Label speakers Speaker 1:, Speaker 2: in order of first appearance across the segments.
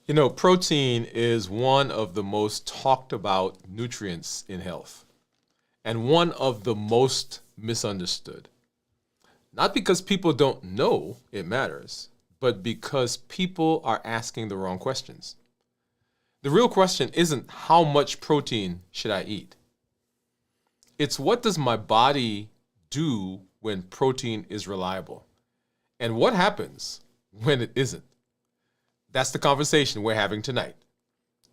Speaker 1: You know, protein is one of the most talked about nutrients in health and one of the most misunderstood. Not because people don't know it matters, but because people are asking the wrong questions. The real question isn't how much protein should I eat? It's what does my body do when protein is reliable? And what happens when it isn't? That's the conversation we're having tonight.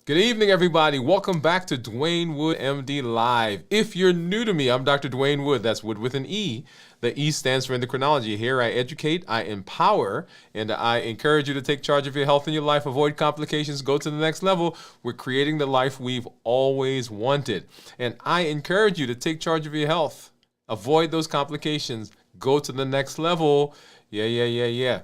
Speaker 1: Good evening, everybody. Welcome back to Dwain Woode, MD Live. If you're new to me, I'm Dr. Dwain Woode. That's Wood with an E. The E stands for endocrinology. Here I educate, I empower, and I encourage you to take charge of your health and your life. Avoid complications. Go to the next level. We're creating the life we've always wanted. And I encourage you to take charge of your health. Avoid those complications. Go to the next level. Yeah.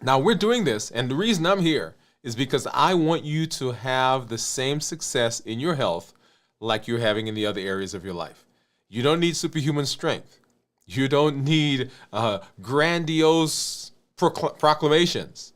Speaker 1: Now, we're doing this, and the reason I'm here is because I want you to have the same success in your health like you're having in the other areas of your life. You don't need superhuman strength. You don't need grandiose proclamations.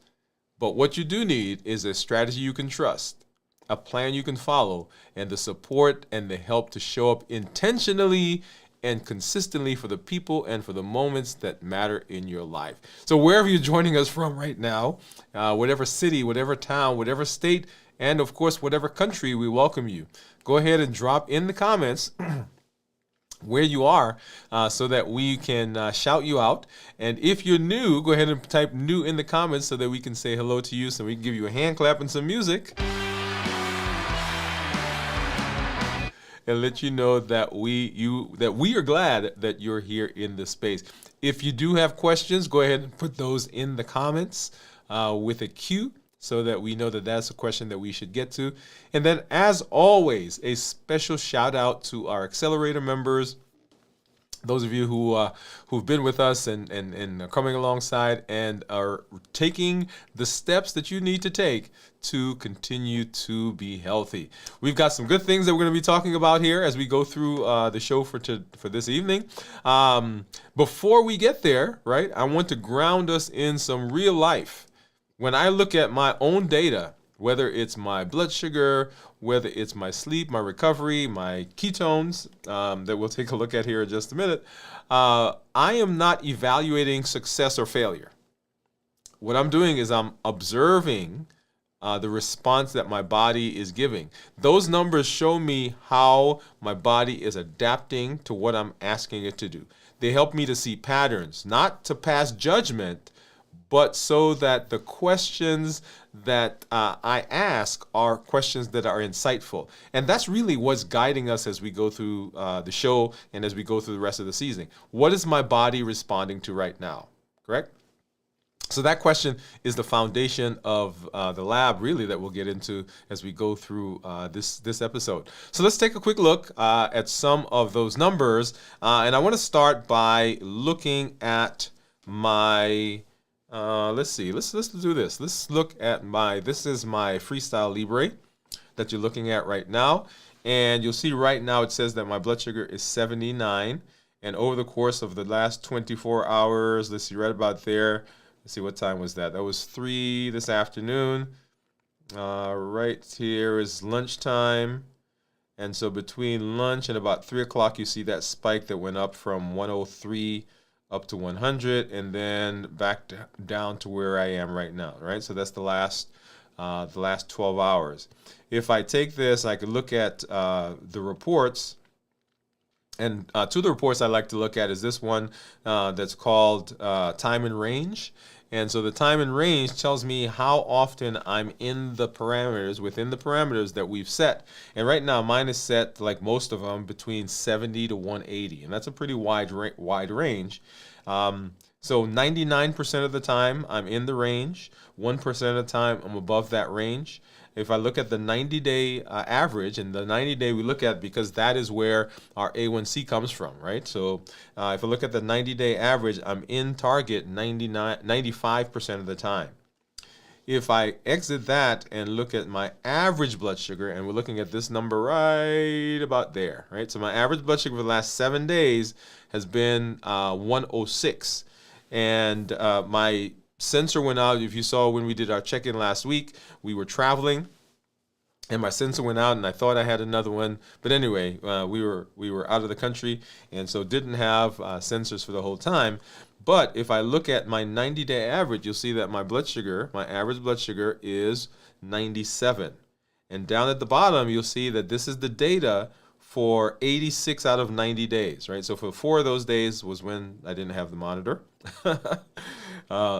Speaker 1: But what you do need is a strategy you can trust, a plan you can follow, and the support and the help to show up intentionally and consistently for the people and for the moments that matter in your life. So wherever you're joining us from right now, whatever city, whatever town, whatever state, and of course, whatever country, we welcome you. Go ahead and drop in the comments where you are so that we can shout you out. And if you're new, go ahead and type new in the comments so that we can say hello to you, so we can give you a hand clap and some music. And let you know that we are glad that you're here in this space. If you do have questions, go ahead and put those in the comments with a Q so that we know that that's a question that we should get to. And then, as always, a special shout out to our accelerator members. Those of you who've been with us and are coming alongside and are taking the steps that you need to take to continue to be healthy. We've got some good things that we're going to be talking about here as we go through the show for this evening. Before we get there, right, I want to ground us in some real life. When I look at my own data, whether it's my blood sugar, whether it's my sleep, my recovery, my ketones, that we'll take a look at here in just a minute, I am not evaluating success or failure. What I'm doing is I'm observing the response that my body is giving. Those numbers show me how my body is adapting to what I'm asking it to do. They help me to see patterns, not to pass judgment, but so that the questions that I ask are questions that are insightful. And that's really what's guiding us as we go through the show and as we go through the rest of the season. What is my body responding to right now? Correct? So that question is the foundation of the lab, really, that we'll get into as we go through this episode. So let's take a quick look at some of those numbers. And I want to start by looking at my... let's see. Let's do this. Let's look at this is my Freestyle Libre that you're looking at right now. And you'll see right now it says that my blood sugar is 79. And over the course of the last 24 hours, let's see, right about there. Let's see, what time was that? That was 3 this afternoon. Right here is lunchtime. And so between lunch and about 3 o'clock, you see that spike that went up from 103 up to 100, and then back down to where I am right now, right? So that's the last 12 hours. If I take this, I could look at the reports, and two of the reports I like to look at is this one that's called time and range. And so the time and range tells me how often I'm in the parameters, within the parameters that we've set. And right now mine is set, like most of them, between 70 to 180. And that's a pretty wide range. So 99% of the time I'm in the range. 1% of the time I'm above that range. If I look at the 90-day average, and the 90-day we look at because that is where our A1C comes from, right? So if I look at the 90-day average, I'm in target 95% of the time. If I exit that and look at my average blood sugar, and we're looking at this number right about there, right? So my average blood sugar for the last 7 days has been 106. And my sensor went out. If you saw when we did our check-in last week, we were traveling, and my sensor went out, and I thought I had another one. But anyway, we were out of the country, and so didn't have sensors for the whole time. But if I look at my 90-day average, you'll see that my blood sugar, my average blood sugar, is 97. And down at the bottom, you'll see that this is the data for 86 out of 90 days, right? So for 4 of those days was when I didn't have the monitor.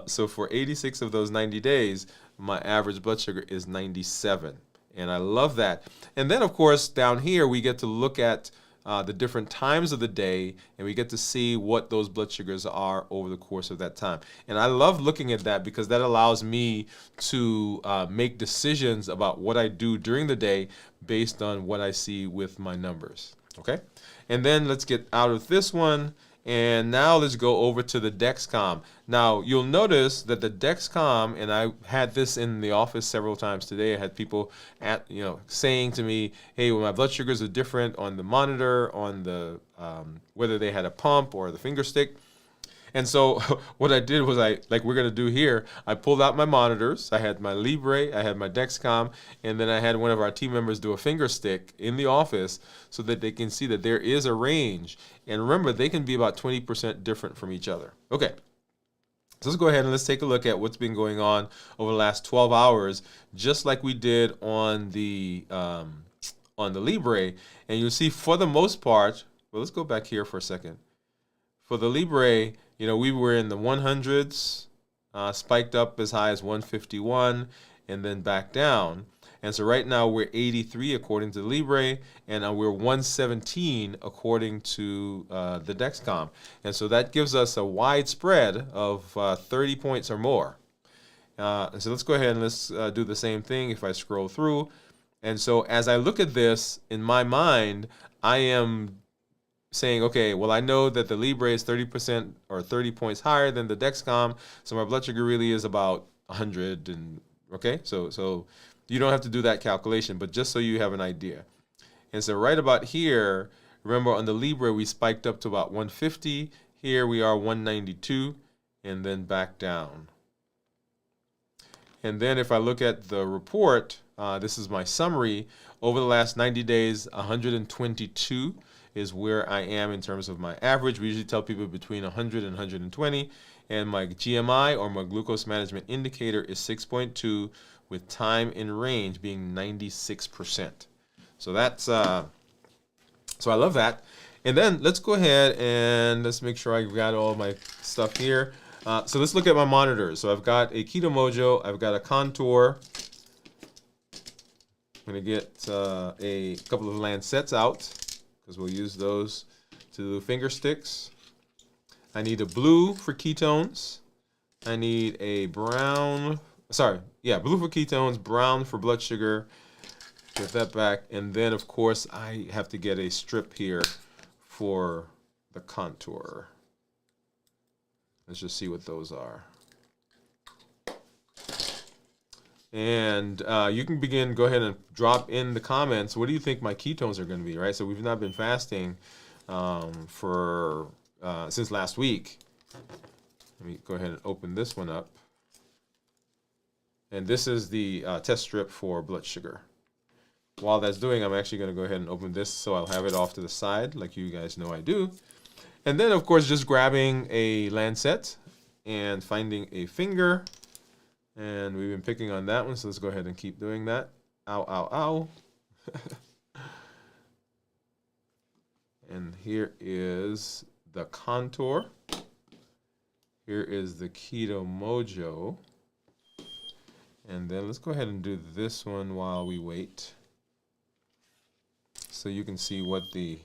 Speaker 1: So for 86 of those 90 days, my average blood sugar is 97. And I love that. And then, of course, down here, we get to look at the different times of the day, and we get to see what those blood sugars are over the course of that time. And I love looking at that because that allows me to make decisions about what I do during the day based on what I see with my numbers. Okay? And then let's get out of this one. And now let's go over to the Dexcom. Now, you'll notice that the Dexcom, and I had this in the office several times today. I had people saying to me, hey, well, my blood sugars are different on the monitor, on the whether they had a pump or the finger stick. And so what I did was like we're going to do here, I pulled out my monitors. I had my Libre, I had my Dexcom, and then I had one of our team members do a finger stick in the office so that they can see that there is a range. And remember, they can be about 20% different from each other. Okay. So let's go ahead and let's take a look at what's been going on over the last 12 hours, just like we did on the Libre. And you'll see for the most part, well, let's go back here for a second. For the Libre, we were in the 100s, spiked up as high as 151, and then back down. And so right now we're 83 according to the Libre, and we're 117 according to the Dexcom. And so that gives us a wide spread of 30 points or more. And so let's go ahead and let's do the same thing if I scroll through. And so as I look at this, in my mind, I am saying, okay, well, I know that the Libre is 30% or 30 points higher than the Dexcom, so my blood sugar really is about 100. And okay, so you don't have to do that calculation, but just so you have an idea. And so right about here, remember on the Libre we spiked up to about 150. Here we are 192, and then back down. And then if I look at the report, this is my summary. Over the last 90 days, 122 is where I am in terms of my average. We usually tell people between 100 and 120. And my GMI, or my glucose management indicator, is 6.2 with time in range being 96%. So that's, so I love that. And then let's go ahead and let's make sure I got all my stuff here. So let's look at my monitors. So I've got a Keto Mojo, I've got a Contour. I'm gonna get a couple of Lancets out, because we'll use those to do finger sticks. I need a blue for ketones. I need a brown, blue for ketones, brown for blood sugar. Get that back. And then, of course, I have to get a strip here for the Contour. Let's just see what those are. And you can go ahead and drop in the comments. What do you think my ketones are going to be, right? So we've not been fasting since last week. Let me go ahead and open this one up. And this is the test strip for blood sugar. While that's doing, I'm actually going to go ahead and open this so I'll have it off to the side like you guys know I do. And then, of course, just grabbing a Lancet and finding a finger. And we've been picking on that one, so let's go ahead and keep doing that. Ow, ow, ow. And here is the Contour. Here is the Keto Mojo. And then let's go ahead and do this one while we wait, so you can see what the...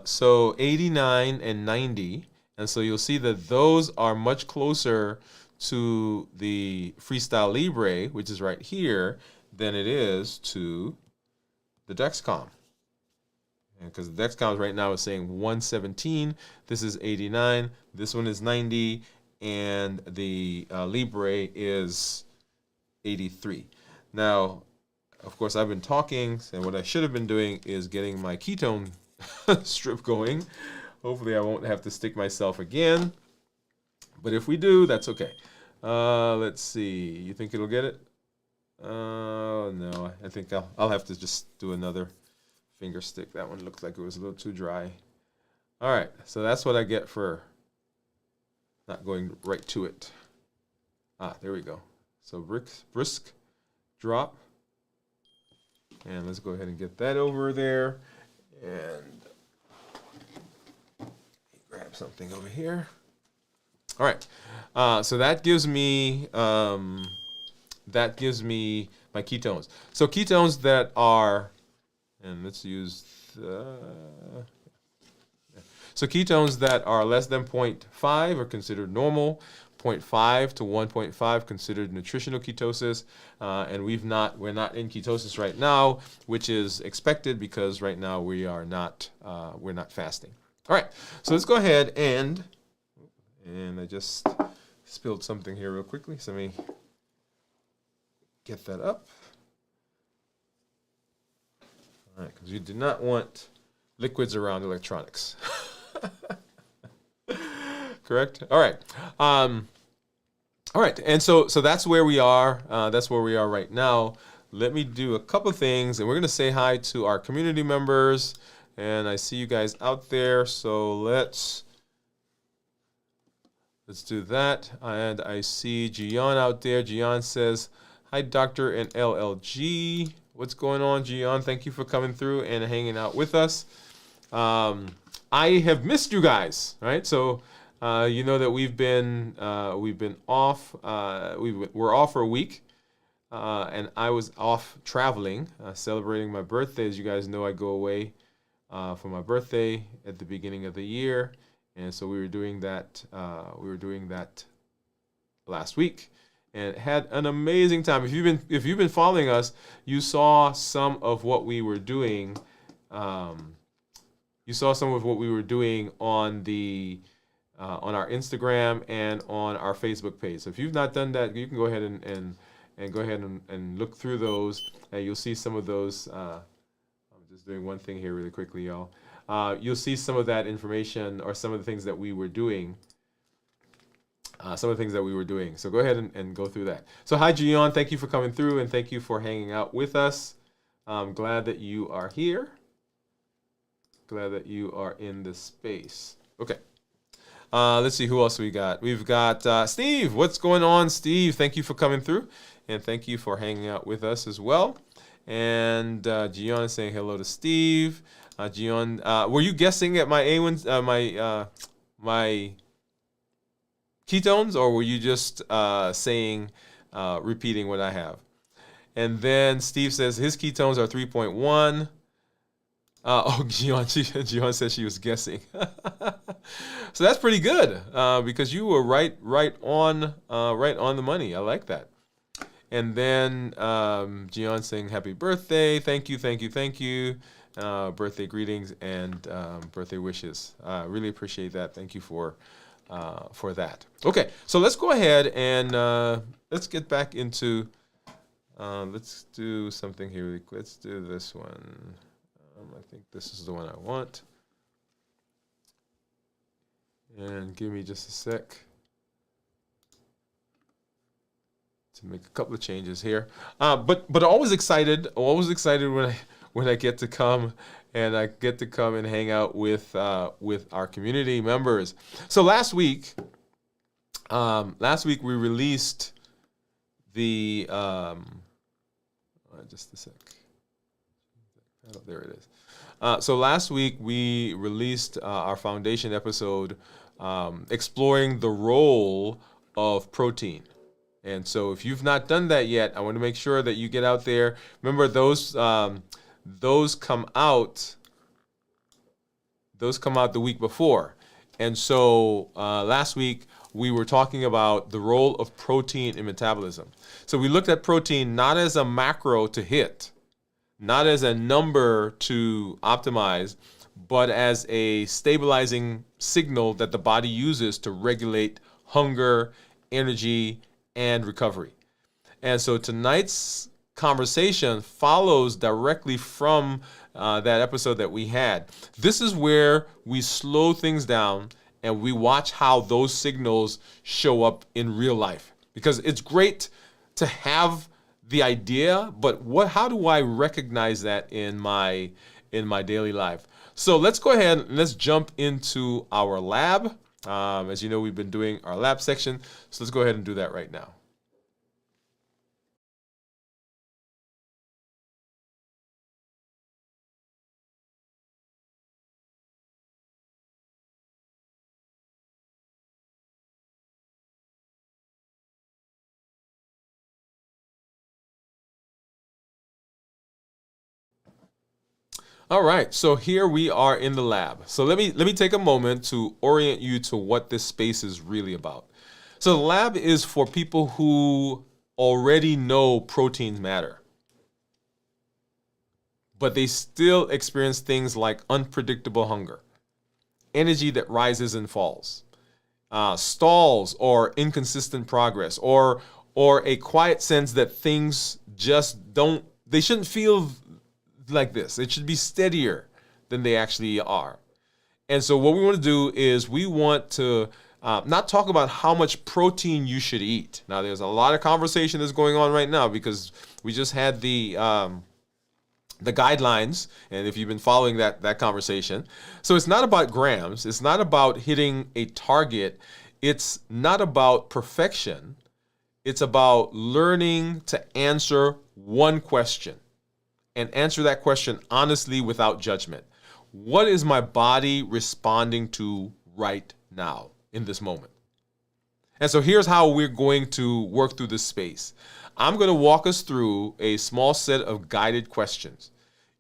Speaker 1: so 89 and 90. And so you'll see that those are much closer to the Freestyle Libre, which is right here, than it is to the Dexcom. Because the Dexcom right now is saying 117, this is 89, this one is 90, and the Libre is 83. Now, of course, I've been talking, and what I should have been doing is getting my ketone strip going. Hopefully I won't have to stick myself again. But if we do, that's okay. Let's see. You think it'll get it? No. I think I'll have to just do another finger stick. That one looked like it was a little too dry. All right. So that's what I get for not going right to it. There we go. So brisk drop. And let's go ahead and get that over there. And grab something over here. All right. So that gives me my ketones. So ketones that are, and let's use so ketones that are less than 0.5 are considered normal. 0.5 to 1.5 considered nutritional ketosis, and we're not in ketosis right now, which is expected because right now we're not fasting. All right, so let's go ahead and I just spilled something here real quickly, so let me get that up. All right, because you do not want liquids around electronics. Correct? All right. All right, and so that's where we are. That's where we are right now. Let me do a couple things, and we're going to say hi to our community members. And I see you guys out there, so let's do that. And I see Gian out there. Gian says, "Hi, Doctor and LLG. What's going on, Gian? Thank you for coming through and hanging out with us. I have missed you guys, right? So." You know that we've been off. We're off for a week, and I was off traveling, celebrating my birthday. As you guys know, I go away for my birthday at the beginning of the year, and so we were doing that. Last week, and had an amazing time. If you've been following us, you saw some of what we were doing. You saw some of what we were doing on our Instagram and on our Facebook page. So if you've not done that, you can go ahead and go ahead and look through those, and you'll see some of those. I'm just doing one thing here really quickly, y'all. You'll see some of that information or some of the things that we were doing. So go ahead and go through that. So hi, Gian. Thank you for coming through, and thank you for hanging out with us. I'm glad that you are here. Glad that you are in this space. Okay. Let's see who else we got. We've got Steve. What's going on, Steve? Thank you for coming through, and thank you for hanging out with us as well. And Gian is saying hello to Steve. Gian, were you guessing at my A1s, my ketones, or were you just repeating what I have? And then Steve says his ketones are 3.1. Gian said she was guessing. So that's pretty good because you were right on the money. I like that. And then Gian saying happy birthday. Thank you. Birthday greetings and birthday wishes. Really appreciate that. Thank you for that. Okay, so let's go ahead and let's get back into. Let's do something here. Let's do this one. I think this is the one I want. And give me just a sec to make a couple of changes here. But always excited when I get to come and hang out with our community members. So last week we released the just a sec. Oh, there it is. So last week we released our foundation episode exploring the role of protein. And so if you've not done that yet, I want to make sure that you get out there. Remember, those come out the week before. And so last week we were talking about the role of protein in metabolism. So we looked at protein not as a macro to hit, not as a number to optimize, but as a stabilizing signal that the body uses to regulate hunger, energy, and recovery. And so tonight's conversation follows directly from that episode that we had. This is where we slow things down and we watch how those signals show up in real life. Because it's great to have the idea, but how do I recognize that in my daily life? So let's go ahead and let's jump into our lab. As you know, we've been doing our lab section, so let's go ahead and do that right now. All right, so here we are in the lab. So let me take a moment to orient you to what this space is really about. So the lab is for people who already know proteins matter, but they still experience things like unpredictable hunger, energy that rises and falls, stalls or inconsistent progress, or a quiet sense that things just they shouldn't feel like this. It should be steadier than they actually are. And so what we want to do is we want to not talk about how much protein you should eat. Now, there's a lot of conversation that's going on right now because we just had the guidelines, and if you've been following that conversation. So it's not about grams. It's not about hitting a target. It's not about perfection. It's about learning to answer one question and answer that question honestly without judgment. What is my body responding to right now in this moment? And so here's how we're going to work through this space. I'm going to walk us through a small set of guided questions.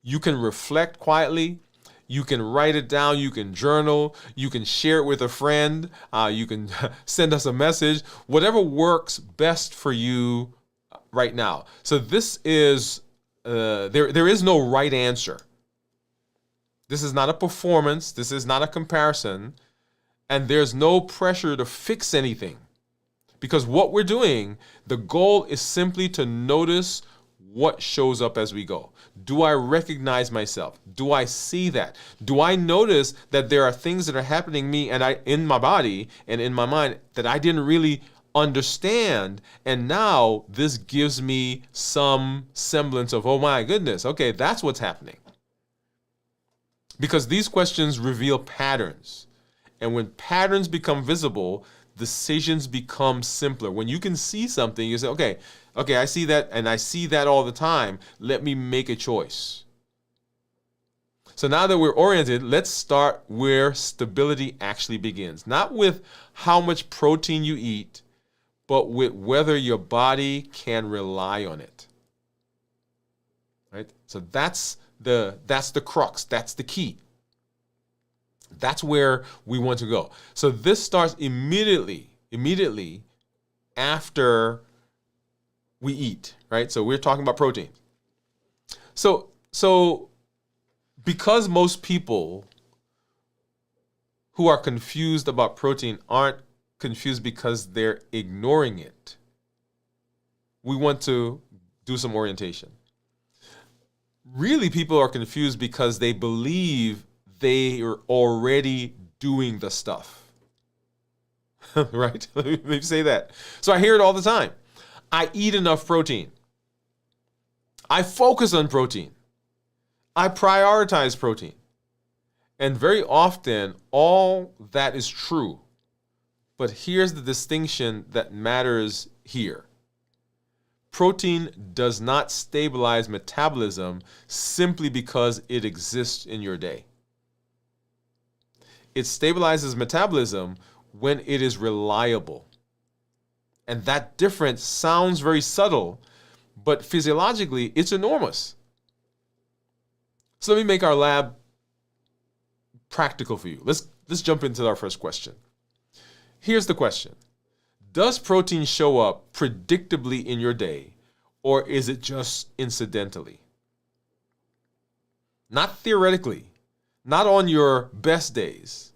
Speaker 1: You can reflect quietly. You can write it down. You can journal. You can share it with a friend. You can send us a message. Whatever works best for you right now. So this is there is no right answer. This is not a performance. This is not a comparison. And there's no pressure to fix anything. Because what we're doing, the goal is simply to notice what shows up as we go. Do I recognize myself? Do I see that? Do I notice that there are things that are happening in my body and in my mind that I didn't really understand, and now this gives me some semblance of, oh my goodness, okay, that's what's happening. Because these questions reveal patterns. And when patterns become visible, decisions become simpler. When you can see something, you say, okay, I see that, and I see that all the time. Let me make a choice. So now that we're oriented, let's start where stability actually begins. Not with how much protein you eat, but with whether your body can rely on it. Right? So that's the crux. That's the key. That's where we want to go. So this starts immediately after we eat, right? So we're talking about protein. So because most people who are confused about protein aren't confused because they're ignoring it, we want to do some orientation. Really, people are confused because they believe they are already doing the stuff. Right? Let me say that. So I hear it all the time. I eat enough protein. I focus on protein. I prioritize protein. And very often, all that is true. But here's the distinction that matters here. Protein does not stabilize metabolism simply because it exists in your day. It stabilizes metabolism when it is reliable. And that difference sounds very subtle, but physiologically, it's enormous. So let me make our lab practical for you. Let's jump into our first question. Here's the question. Does protein show up predictably in your day, or is it just incidentally? Not theoretically, not on your best days,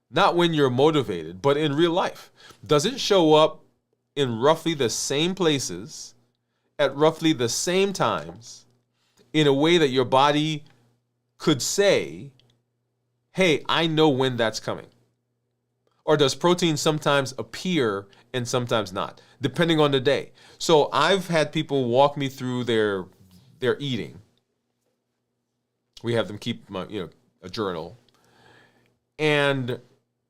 Speaker 1: not when you're motivated, but in real life. Does it show up in roughly the same places, at roughly the same times, in a way that your body could say, hey, I know when that's coming? Or does protein sometimes appear and sometimes not, depending on the day? So I've had people walk me through their eating. We have them keep a journal. And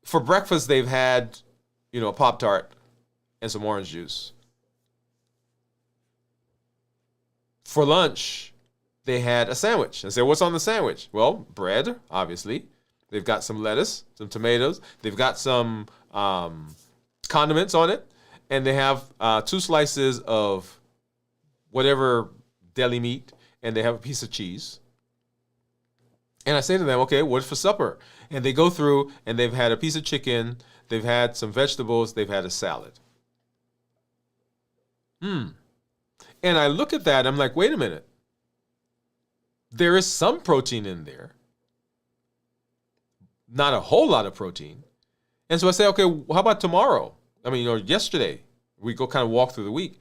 Speaker 1: for breakfast, they've had, a Pop-Tart and some orange juice. For lunch, they had a sandwich. I said, what's on the sandwich? Well, bread, obviously. They've got some lettuce, some tomatoes. They've got some condiments on it. And they have 2 slices of whatever deli meat. And they have a piece of cheese. And I say to them, okay, what's for supper? And they go through and they've had a piece of chicken. They've had some vegetables. They've had a salad. And I look at that. I'm like, wait a minute. There is some protein in there. Not a whole lot of protein. And so I say, okay, how about tomorrow? I mean, yesterday. We go kind of walk through the week.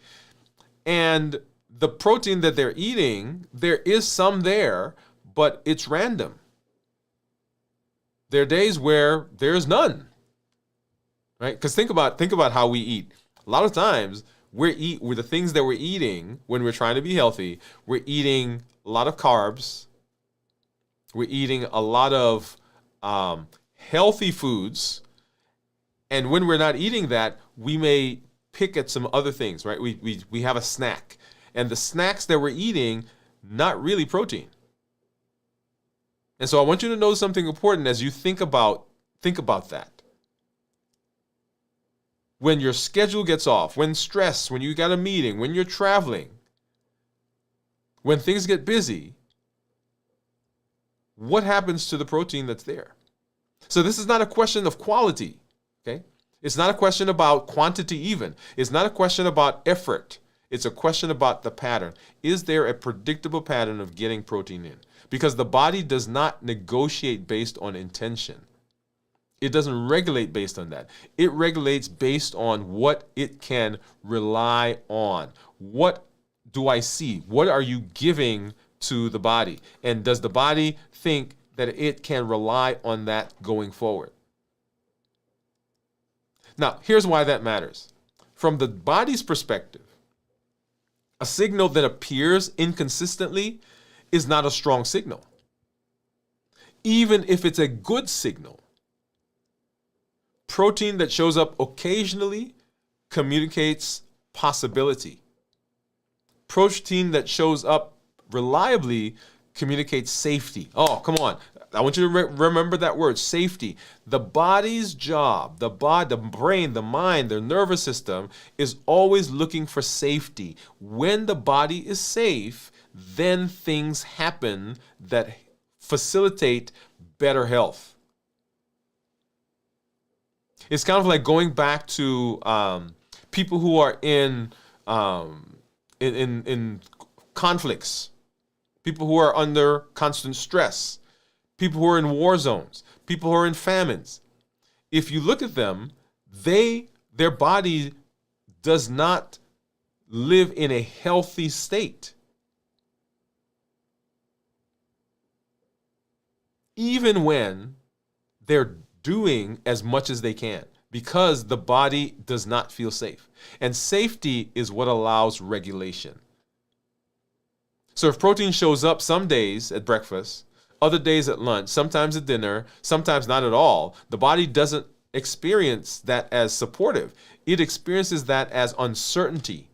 Speaker 1: And the protein that they're eating, there is some there, but it's random. There are days where there's none. Right? Because think about how we eat. A lot of times with the things that we're eating when we're trying to be healthy, we're eating a lot of carbs. We're eating a lot of healthy foods. And when we're not eating that, we may pick at some other things, right? We have a snack. And the snacks that we're eating, not really protein. And so I want you to know something important as you think about that. When your schedule gets off, when stress, when you got a meeting, when you're traveling, when things get busy, what happens to the protein that's there? So this is not a question of quality, okay? It's not a question about quantity even. It's not a question about effort. It's a question about the pattern. Is there a predictable pattern of getting protein in? Because the body does not negotiate based on intention. It doesn't regulate based on that. It regulates based on what it can rely on. What do I see? What are you giving to the body? And does the body think that it can rely on that going forward? Now, here's why that matters. From the body's perspective, a signal that appears inconsistently is not a strong signal. Even if it's a good signal, protein that shows up occasionally communicates possibility. Protein that shows up reliably communicates safety. Oh, come on. I want you to remember that word, safety. The body's job, the brain, the mind, the nervous system is always looking for safety. When the body is safe, then things happen that facilitate better health. It's kind of like going back to people who are in conflicts, people who are under constant stress, people who are in war zones, people who are in famines. If you look at them, their body does not live in a healthy state. Even when they're doing as much as they can, because the body does not feel safe. And safety is what allows regulation. So if protein shows up some days at breakfast, other days at lunch, sometimes at dinner, sometimes not at all, the body doesn't experience that as supportive. It experiences that as uncertainty.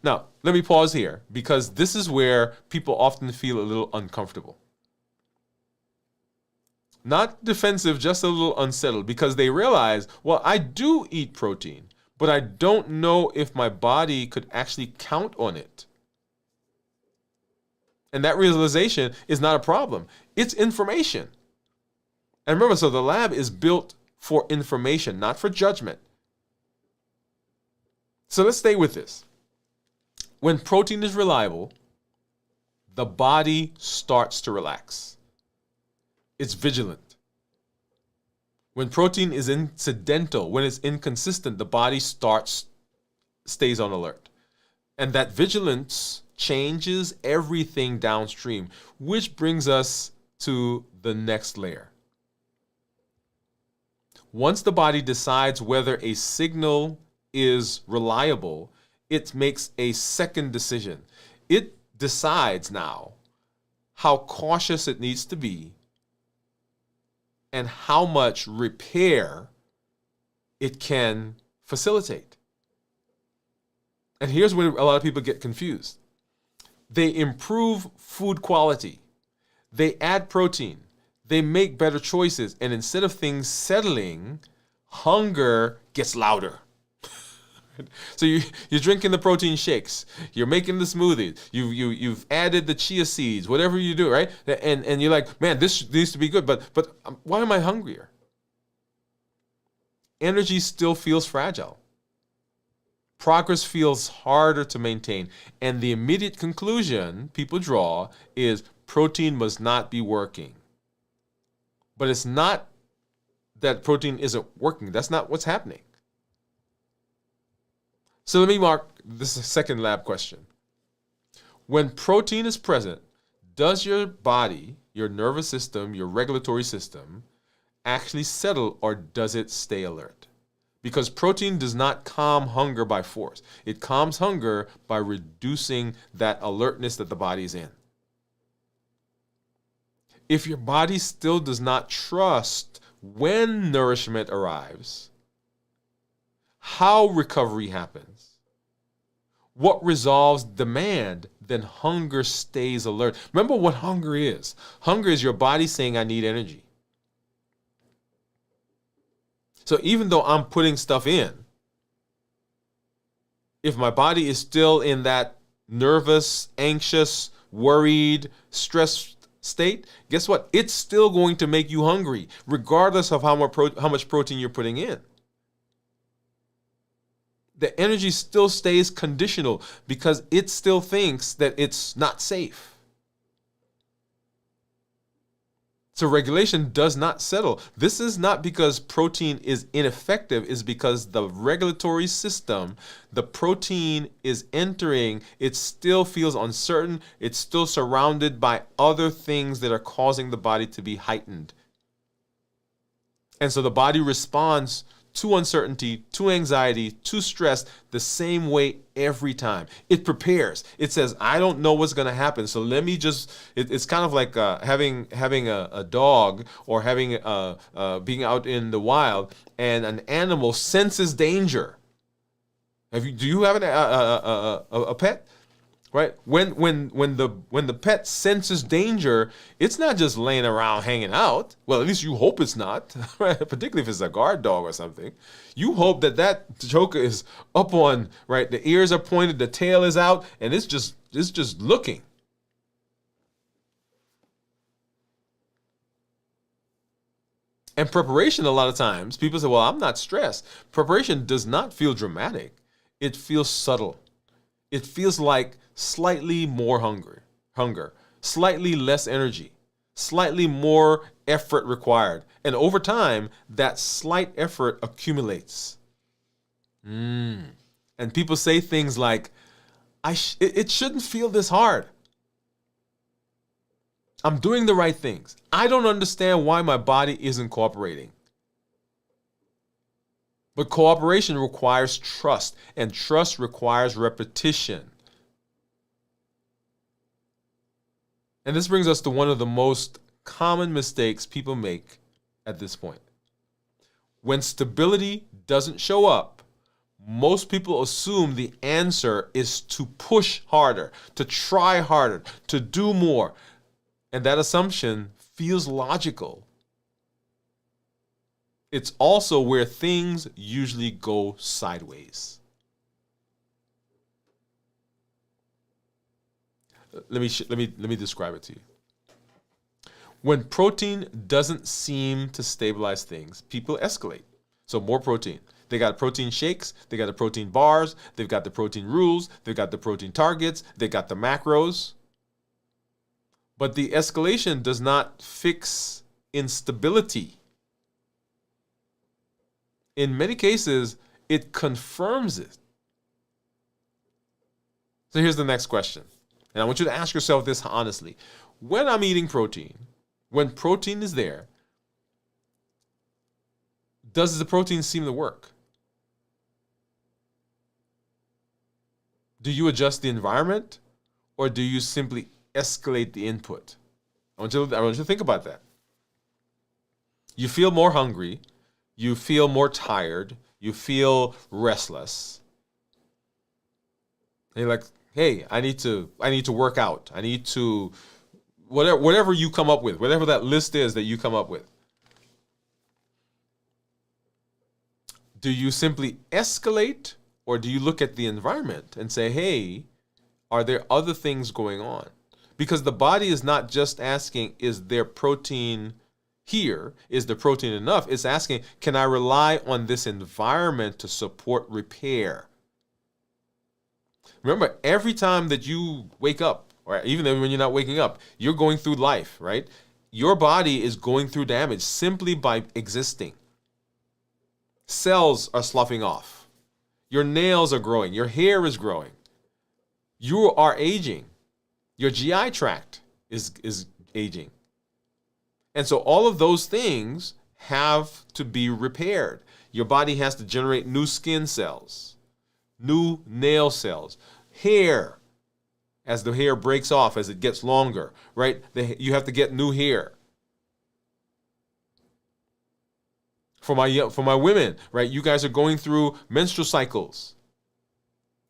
Speaker 1: Now, let me pause here, because this is where people often feel a little uncomfortable. Not defensive, just a little unsettled, because they realize, well, I do eat protein, but I don't know if my body could actually count on it. And that realization is not a problem. It's information. And remember, so the lab is built for information, not for judgment. So let's stay with this. When protein is reliable, the body starts to relax. It's vigilant. When protein is incidental, when it's inconsistent, the body stays on alert. And that vigilance changes everything downstream, which brings us to the next layer. Once the body decides whether a signal is reliable, it makes a second decision. It decides now how cautious it needs to be and how much repair it can facilitate. And here's where a lot of people get confused. They improve food quality. They add protein. They make better choices. And instead of things settling, hunger gets louder. So you're drinking the protein shakes. You're making the smoothies. You've added the chia seeds, whatever you do, right? And you're like, man, this needs to be good. But why am I hungrier? Energy still feels fragile. Progress feels harder to maintain. And the immediate conclusion people draw is protein must not be working. But it's not that protein isn't working. That's not what's happening. So let me mark this second lab question. When protein is present, does your body, your nervous system, your regulatory system actually settle, or does it stay alert? Because protein does not calm hunger by force. It calms hunger by reducing that alertness that the body is in. If your body still does not trust when nourishment arrives, how recovery happens, what resolves demand, then hunger stays alert. Remember what hunger is. Hunger is your body saying, I need energy. So even though I'm putting stuff in, if my body is still in that nervous, anxious, worried, stressed state, guess what? It's still going to make you hungry, regardless of how much protein you're putting in. The energy still stays conditional because it still thinks that it's not safe. So regulation does not settle. This is not because protein is ineffective, it's because the regulatory system, the protein is entering, it still feels uncertain, it's still surrounded by other things that are causing the body to be heightened. And so the body responds to uncertainty, to anxiety, to stress the same way every time. It prepares. It says, I don't know what's going to happen, so let me just, it's kind of like having a dog or being out in the wild and an animal senses danger. Do you have a pet? Right? When the pet senses danger, it's not just laying around hanging out. Well, at least you hope it's not, right? Particularly if it's a guard dog or something. You hope that joker is up on, right? The ears are pointed, the tail is out, and it's just looking. And preparation, a lot of times, people say, well, I'm not stressed. Preparation does not feel dramatic. It feels subtle. It feels like slightly more hunger, slightly less energy, slightly more effort required. And over time, that slight effort accumulates. And people say things like, it shouldn't feel this hard. I'm doing the right things. I don't understand why my body isn't cooperating. But cooperation requires trust, and trust requires repetition. And this brings us to one of the most common mistakes people make at this point. When stability doesn't show up, most people assume the answer is to push harder, to try harder, to do more. And that assumption feels logical. It's also where things usually go sideways. Let me describe it to you. When protein doesn't seem to stabilize things, people escalate. So more protein. They got protein shakes, they got the protein bars, they've got the protein rules, they've got the protein targets, they got the macros. But the escalation does not fix instability. In many cases, it confirms it. So here's the next question. And I want you to ask yourself this honestly. When I'm eating protein, when protein is there, Does the protein seem to work? Do you adjust the environment, or do you simply escalate the input? I want you to think about that. You feel more hungry, you feel more tired, you feel restless. And you're like, hey, I need to work out. I need to whatever you come up with, whatever that list is that you come up with. Do you simply escalate, or do you look at the environment and say, hey, are there other things going on? Because the body is not just asking, is there protein here? Is the protein enough? It's asking, can I rely on this environment to support repair? Remember, every time that you wake up, or even when you're not waking up, you're going through life, right? Your body is going through damage simply by existing. Cells are sloughing off. Your nails are growing. Your hair is growing. You are aging. Your GI tract is aging. And so all of those things have to be repaired. Your body has to generate new skin cells, new nail cells, hair. As the hair breaks off, as it gets longer, right? You have to get new hair. For my women, right? You guys are going through menstrual cycles.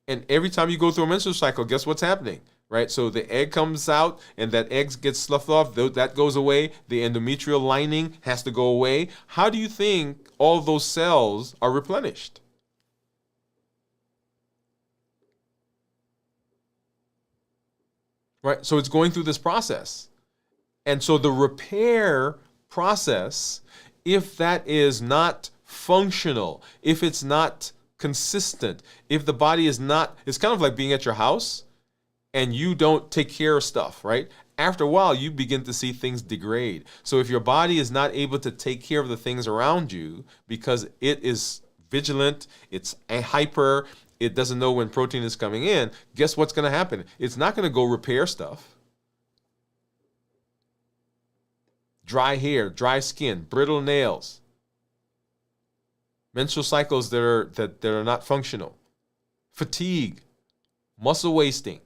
Speaker 1: And every time you go through a menstrual cycle, guess what's happening? Right? So the egg comes out and that egg gets sloughed off. That goes away. The endometrial lining has to go away. How do you think all those cells are replenished? Right? So it's going through this process. And so the repair process, if that is not functional, if it's not consistent, if the body is not, it's kind of like being at your house and you don't take care of stuff, right? After a while, you begin to see things degrade. So if your body is not able to take care of the things around you because it is vigilant, it's a hyper, it doesn't know when protein is coming in, guess what's going to happen? It's not going to go repair stuff. Dry hair, dry skin, brittle nails, menstrual cycles that are not functional, fatigue, muscle wasting.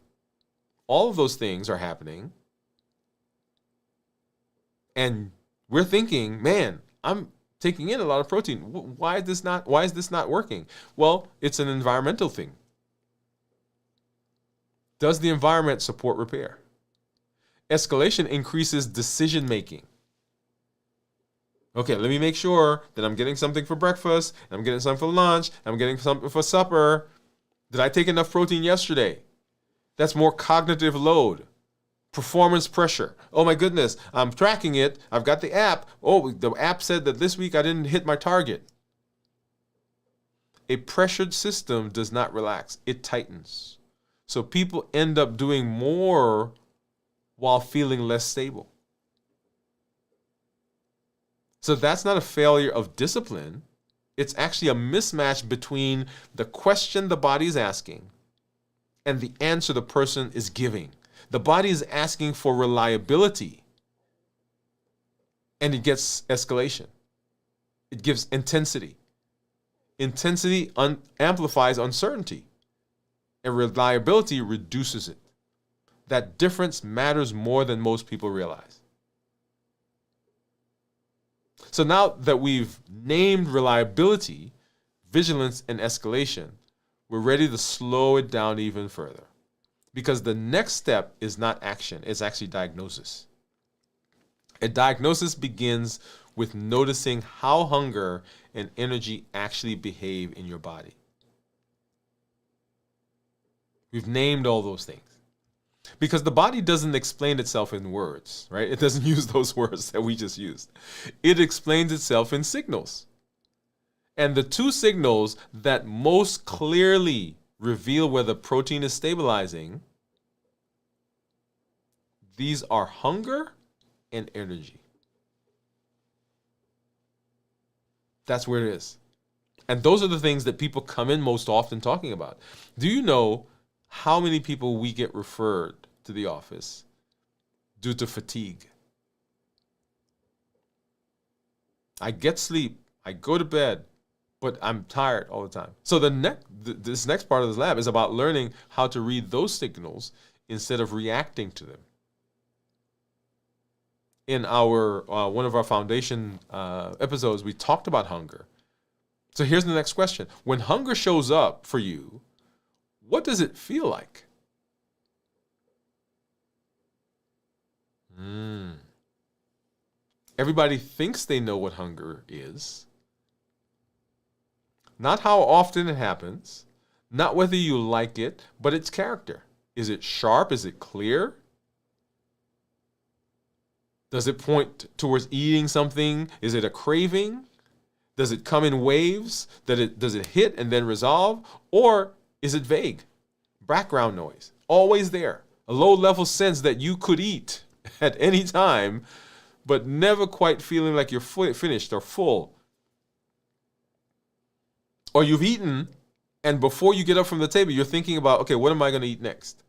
Speaker 1: All of those things are happening. And we're thinking, man, I'm taking in a lot of protein. Why is this not working? Well, it's an environmental thing. Does the environment support repair? Escalation increases decision making. Okay, let me make sure that I'm getting something for breakfast, I'm getting something for lunch, I'm getting something for supper. Did I take enough protein yesterday? That's more cognitive load. Performance pressure. Oh my goodness, I'm tracking it. I've got the app. Oh, the app said that this week I didn't hit my target. A pressured system does not relax. It tightens. So people end up doing more while feeling less stable. So that's not a failure of discipline. It's actually a mismatch between the question the body is asking and the answer the person is giving. The body is asking for reliability, and it gets escalation. It gives intensity. Intensity amplifies uncertainty, and reliability reduces it. That difference matters more than most people realize. So now that we've named reliability, vigilance, and escalation, we're ready to slow it down even further. Because the next step is not action, it's actually diagnosis. A diagnosis begins with noticing how hunger and energy actually behave in your body. We've named all those things. Because the body doesn't explain itself in words, right? It doesn't use those words that we just used. It explains itself in signals. And the two signals that most clearly reveal whether protein is stabilizing, these are hunger and energy. That's where it is. And those are the things that people come in most often talking about. Do you know how many people we get referred to the office due to fatigue? I get sleep. I go to bed, but I'm tired all the time. So this next part of this lab is about learning how to read those signals instead of reacting to them. In our one of our foundation episodes, we talked about hunger. So here's the next question. When hunger shows up for you, what does it feel like? Everybody thinks they know what hunger is. Not how often it happens, not whether you like it, but its character. Is it sharp? Is it clear? Does it point towards eating something? Is it a craving? Does it come in waves? Does it hit and then resolve? Or is it vague? Background noise, always there. A low-level sense that you could eat at any time, but never quite feeling like you're finished or full. Or you've eaten, and before you get up from the table, you're thinking about, okay, what am I going to eat next?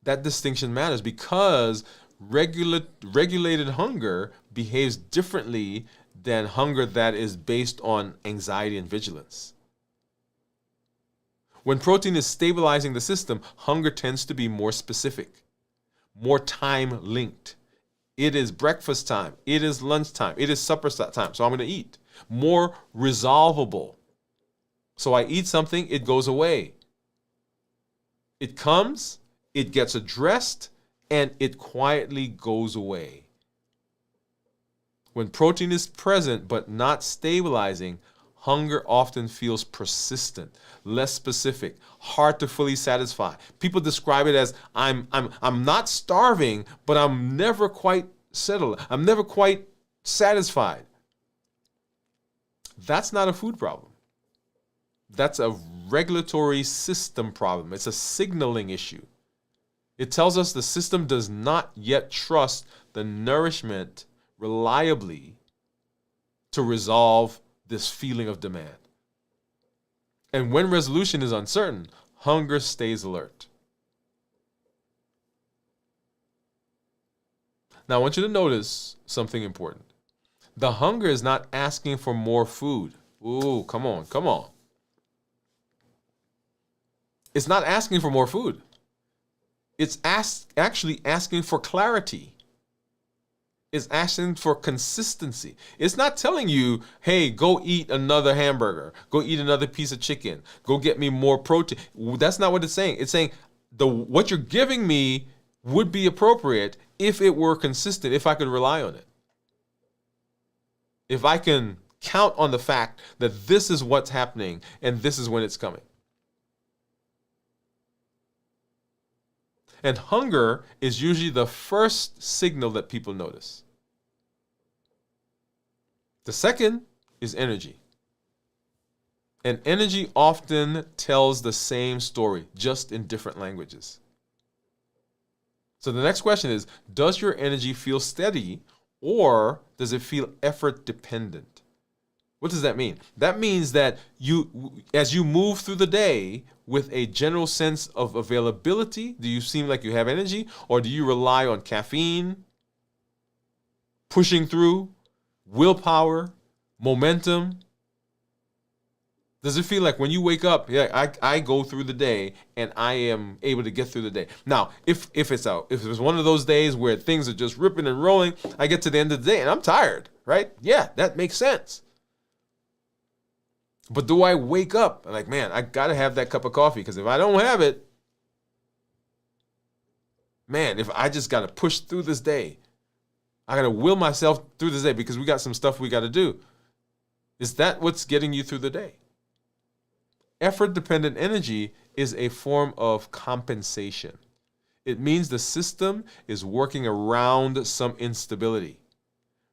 Speaker 1: That distinction matters because regulated hunger behaves differently than hunger that is based on anxiety and vigilance. When protein is stabilizing the system, hunger tends to be more specific, more time linked. It is breakfast time. It is lunchtime. It is supper time. So I'm going to eat. More resolvable. So I eat something, it goes away. It comes, it gets addressed, and it quietly goes away. When protein is present but not stabilizing, hunger often feels persistent, less specific, hard to fully satisfy. People describe it as I'm not starving, but I'm never quite settled. I'm never quite satisfied. That's not a food problem. That's a regulatory system problem. It's a signaling issue. It tells us the system does not yet trust the nourishment reliably to resolve this feeling of demand. And when resolution is uncertain, hunger stays alert. Now, I want you to notice something important. The hunger is not asking for more food. Ooh, come on, come on. It's not asking for more food. It's actually asking for clarity. It's asking for consistency. It's not telling you, hey, go eat another hamburger. Go eat another piece of chicken. Go get me more protein. That's not what it's saying. It's saying what you're giving me would be appropriate if it were consistent, if I could rely on it. If I can count on the fact that this is what's happening and this is when it's coming. And hunger is usually the first signal that people notice. The second is energy. And energy often tells the same story, just in different languages. So the next question is, does your energy feel steady or does it feel effort dependent? What does that mean? That means that as you move through the day with a general sense of availability, do you seem like you have energy, or do you rely on caffeine, pushing through, willpower, momentum? Does it feel like when you wake up, yeah, I go through the day and I am able to get through the day? Now, if it's one of those days where things are just ripping and rolling, I get to the end of the day and I'm tired, right? Yeah, that makes sense. But do I wake up like, man, I got to have that cup of coffee, because if I don't have it, man, if I just got to push through this day, I got to will myself through this day because we got some stuff we got to do. Is that what's getting you through the day? Effort-dependent energy is a form of compensation. It means the system is working around some instability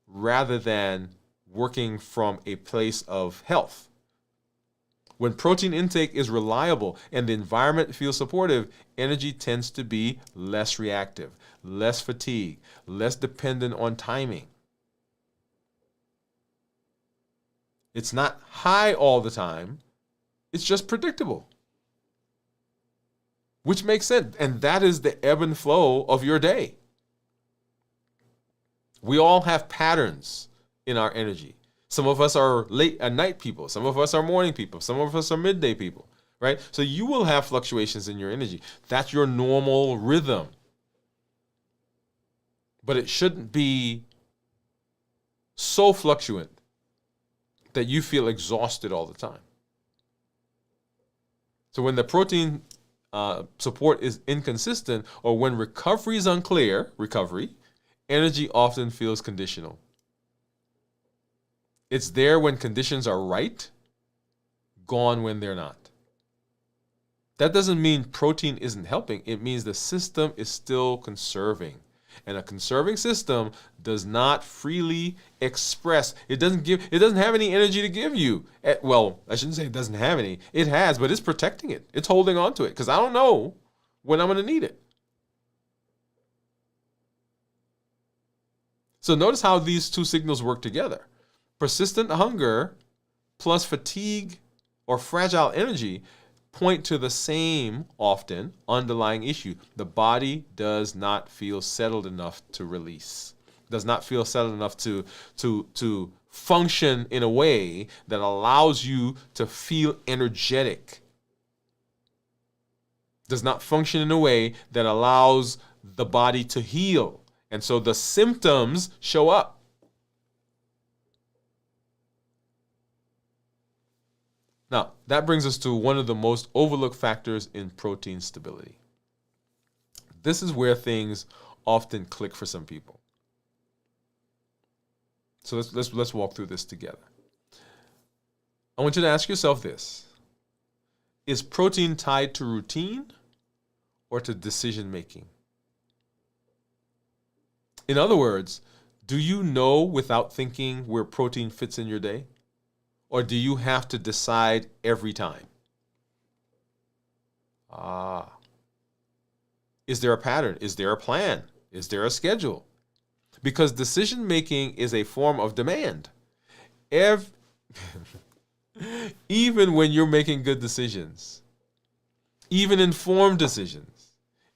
Speaker 1: rather than working from a place of health. When protein intake is reliable and the environment feels supportive, energy tends to be less reactive, less fatigued, less dependent on timing. It's not high all the time. It's just predictable, which makes sense. And that is the ebb and flow of your day. We all have patterns in our energy. Some of us are late at night people. Some of us are morning people. Some of us are midday people, right? So you will have fluctuations in your energy. That's your normal rhythm. But it shouldn't be so fluctuant that you feel exhausted all the time. So when the protein support is inconsistent, or when recovery is unclear, energy often feels conditional. It's there when conditions are right, gone when they're not. That doesn't mean protein isn't helping. It means the system is still conserving. And a conserving system does not freely express. It doesn't have any energy to give you. Well, I shouldn't say it doesn't have any. It has, but it's protecting it. It's holding on to it because I don't know when I'm going to need it. So notice how these two signals work together. Persistent hunger plus fatigue or fragile energy point to the same, often, underlying issue. The body does not feel settled enough to release. Does not feel settled enough to function in a way that allows you to feel energetic. Does not function in a way that allows the body to heal. And so the symptoms show up. Now, that brings us to one of the most overlooked factors in protein stability. This is where things often click for some people. So let's walk through this together. I want you to ask yourself this. Is protein tied to routine or to decision making? In other words, do you know without thinking where protein fits in your day? Or do you have to decide every time? Is there a pattern? Is there a plan? Is there a schedule? Because decision making is a form of demand. Even when you're making good decisions, even informed decisions,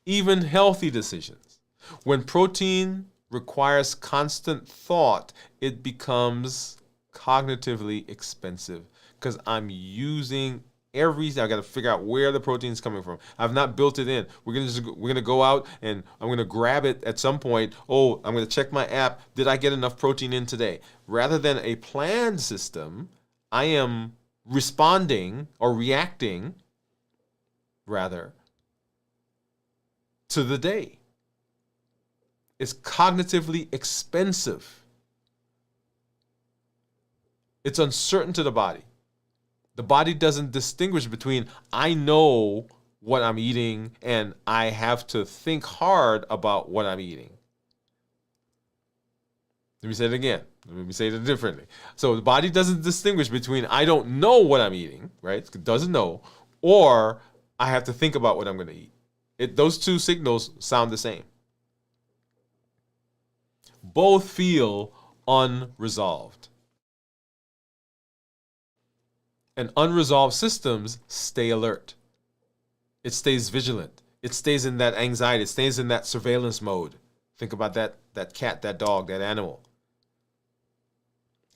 Speaker 1: even healthy decisions, when protein requires constant thought, it becomes cognitively expensive because I'm using everything. I got to figure out where the protein is coming from. I've not built it in. We're gonna go out and I'm gonna grab it at some point. Oh, I'm gonna check my app. Did I get enough protein in today? Rather than a planned system, I am responding or reacting rather to the day. It's cognitively expensive. It's uncertain to the body. The body doesn't distinguish between I know what I'm eating and I have to think hard about what I'm eating. Let me say it again. Let me say it differently. So the body doesn't distinguish between I don't know what I'm eating, right? It doesn't know, or I have to think about what I'm going to eat. Those two signals sound the same. Both feel unresolved. And unresolved systems stay alert. It stays vigilant. It stays in that anxiety. It stays in that surveillance mode. Think about that cat, that dog, that animal.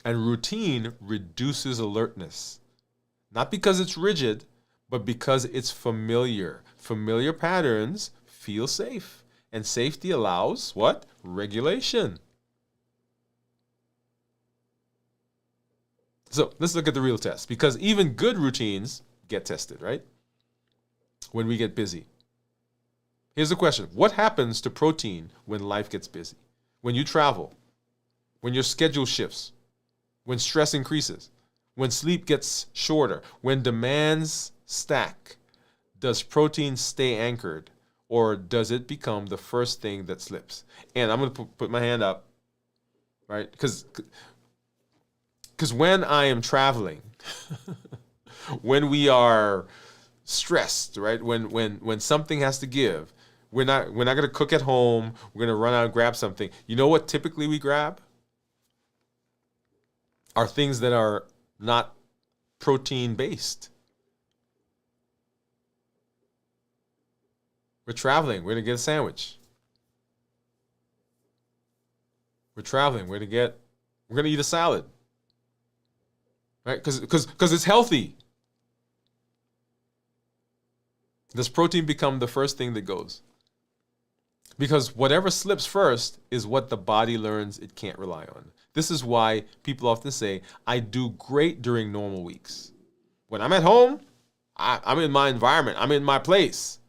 Speaker 1: And routine reduces alertness. Not because it's rigid, but because it's familiar. Familiar patterns feel safe. And safety allows what? Regulation. So let's look at the real test, because even good routines get tested, right? When we get busy. Here's the question. What happens to protein when life gets busy? When you travel, when your schedule shifts, when stress increases, when sleep gets shorter, when demands stack, does protein stay anchored, or does it become the first thing that slips? And I'm going to put my hand up, right? Because when I am traveling, when we are stressed, right? When something has to give, we're not going to cook at home. We're going to run out and grab something. You know what typically we grab? Are things that are not protein based. We're traveling. We're going to get a sandwich. We're traveling. We're going to eat a salad. right? Because it's healthy. Does protein become the first thing that goes? Because whatever slips first is what the body learns it can't rely on. This is why people often say, I do great during normal weeks. When I'm at home, I'm in my environment, I'm in my place.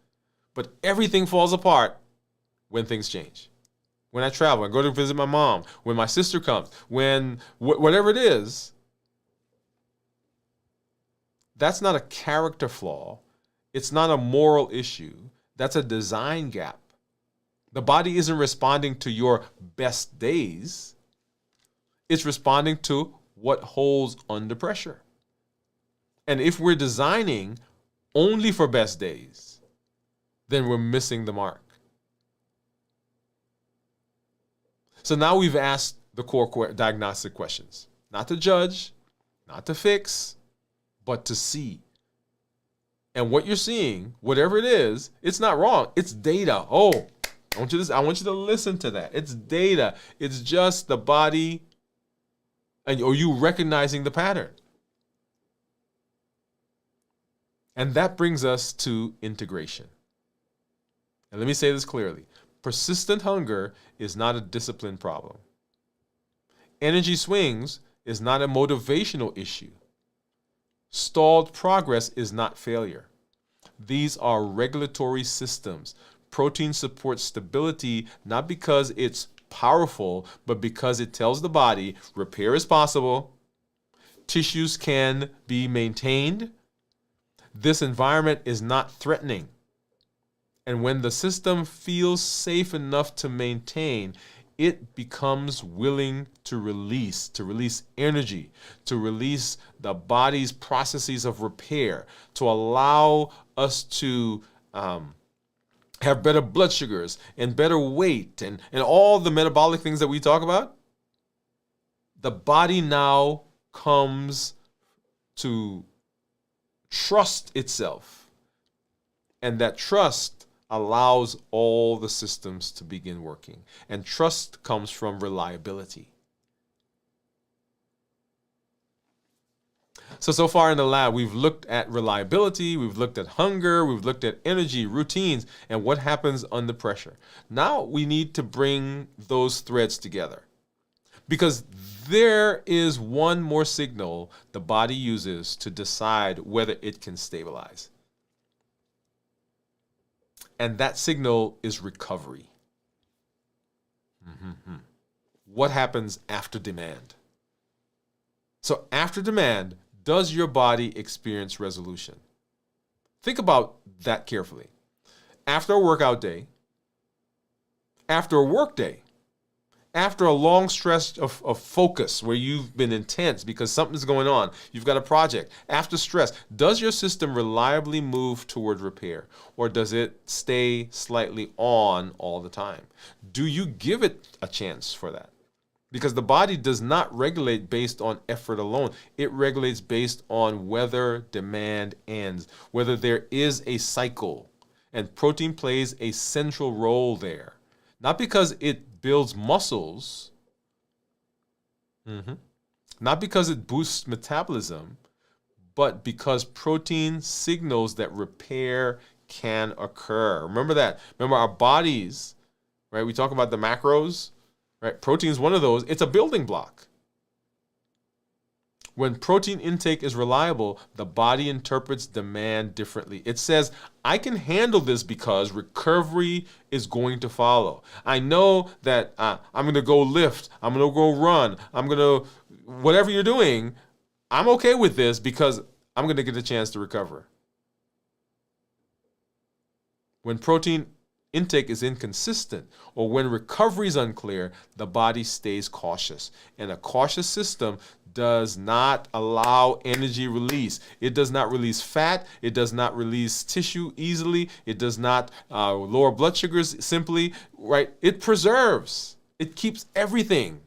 Speaker 1: But everything falls apart when things change. When I travel, I go to visit my mom, when my sister comes, when whatever it is, that's not a character flaw. It's not a moral issue. That's a design gap. The body isn't responding to your best days. It's responding to what holds under pressure. And if we're designing only for best days, then we're missing the mark. So now we've asked the core diagnostic questions. Not to judge, not to fix, but to see. And what you're seeing, whatever it is, it's not wrong. It's data. Oh, I want you to listen to that. It's data. It's just the body, or you recognizing the pattern. And that brings us to integration. And let me say this clearly. Persistent hunger is not a discipline problem. Energy swings is not a motivational issue. Stalled progress is not failure. These are regulatory systems. Protein supports stability not because it's powerful, but because it tells the body repair is possible, tissues can be maintained, this environment is not threatening. And when the system feels safe enough to maintain, it becomes willing to release energy, to release the body's processes of repair, to allow us to have better blood sugars and better weight and all the metabolic things that we talk about. The body now comes to trust itself. And that trust allows all the systems to begin working. And trust comes from reliability. So far in the lab, we've looked at reliability, we've looked at hunger, we've looked at energy, routines, and what happens under pressure. Now we need to bring those threads together. Because there is one more signal the body uses to decide whether it can stabilize. And that signal is recovery. What happens after demand? So after demand, does your body experience resolution? Think about that carefully. After a workout day, after a work day, after a long stretch of focus where you've been intense because something's going on, you've got a project, after stress, does your system reliably move toward repair, or does it stay slightly on all the time? Do you give it a chance for that? Because the body does not regulate based on effort alone. It regulates based on whether demand ends, whether there is a cycle. And protein plays a central role there. Not because it builds muscles, not because it boosts metabolism, but because protein signals that repair can occur. Remember that. Remember our bodies, right? We talk about the macros. Right? Protein is one of those. It's a building block. When protein intake is reliable, the body interprets demand differently. It says, I can handle this because recovery is going to follow. I know that I'm going to go lift. I'm going to go run. I'm going to, whatever you're doing, I'm okay with this because I'm going to get a chance to recover. When protein intake is inconsistent, or when recovery is unclear, the body stays cautious. And a cautious system does not allow energy release. It does not release fat. It does not release tissue easily. It does not lower blood sugars simply, right? It preserves. It keeps everything.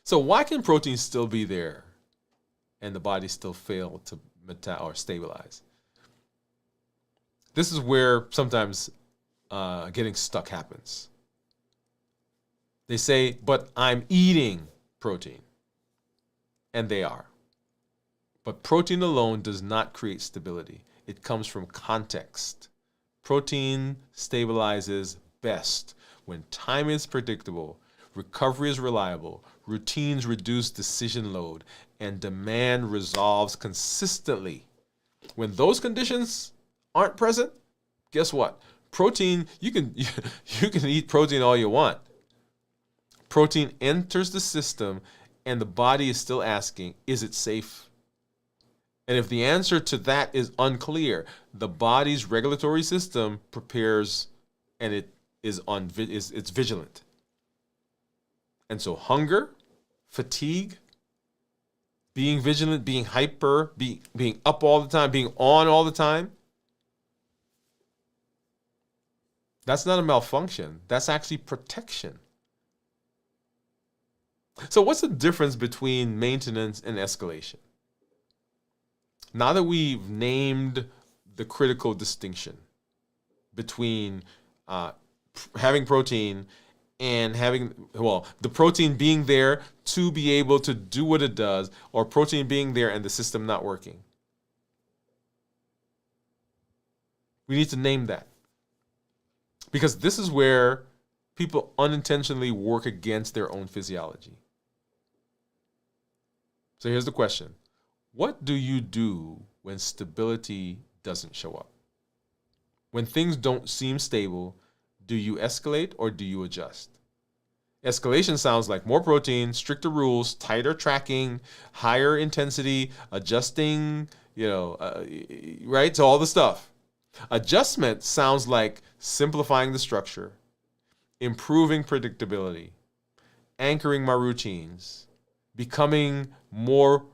Speaker 1: So why can protein still be there and the body still fail to or stabilize? This is where sometimes getting stuck happens. They say, but I'm eating protein. And they are. But protein alone does not create stability. It comes from context. Protein stabilizes best when time is predictable, recovery is reliable, routines reduce decision load, and demand resolves consistently. When those conditions aren't present, guess what? Protein, you can eat protein all you want. Protein enters the system and the body is still asking, is it safe? And if the answer to that is unclear, the body's regulatory system prepares and it's vigilant. And so hunger, fatigue, being vigilant, being hyper, being up all the time, being on all the time, that's not a malfunction. That's actually protection. So what's the difference between maintenance and escalation? Now that we've named the critical distinction between having protein and having, the protein being there to be able to do what it does, or protein being there and the system not working. We need to name that. Because this is where people unintentionally work against their own physiology. So here's the question. What do you do when stability doesn't show up? When things don't seem stable, do you escalate or do you adjust? Escalation sounds like more protein, stricter rules, tighter tracking, higher intensity, adjusting, right? So all the stuff. Adjustment sounds like simplifying the structure, improving predictability, anchoring my routines, becoming more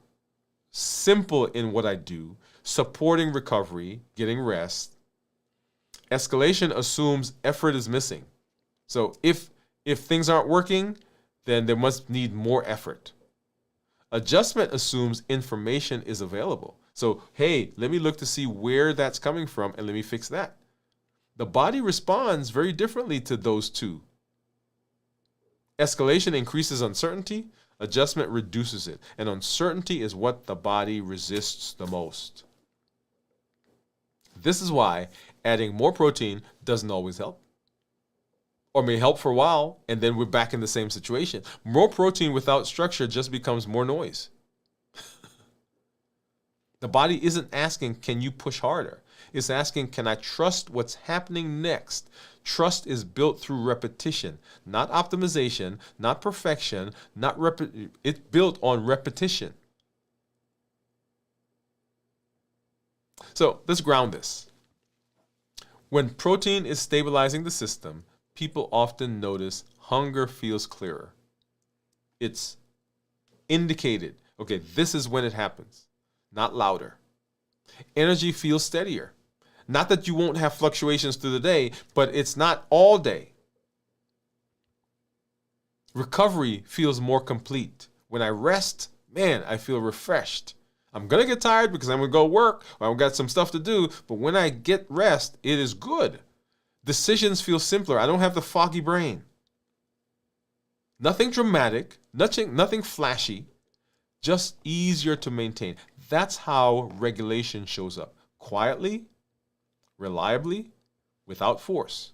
Speaker 1: simple in what I do, supporting recovery, getting rest. Escalation assumes effort is missing. So if things aren't working, then there must need more effort. Adjustment assumes information is available. So, hey, let me look to see where that's coming from and let me fix that. The body responds very differently to those two. Escalation increases uncertainty. Adjustment reduces it. And uncertainty is what the body resists the most. This is why adding more protein doesn't always help. Or may help for a while, and then we're back in the same situation. More protein without structure just becomes more noise. The body isn't asking, can you push harder? It's asking, can I trust what's happening next? Trust is built through repetition, not optimization, not perfection, it's built on repetition. So let's ground this. When protein is stabilizing the system, people often notice hunger feels clearer. It's indicated. Okay, this is when it happens, not louder. Energy feels steadier. Not that you won't have fluctuations through the day, but it's not all day. Recovery feels more complete. When I rest, man, I feel refreshed. I'm going to get tired because I'm going to go work or I've got some stuff to do, but when I get rest, it is good. Decisions feel simpler. I don't have the foggy brain. Nothing dramatic, nothing flashy, just easier to maintain. That's how regulation shows up. Quietly, reliably, without force.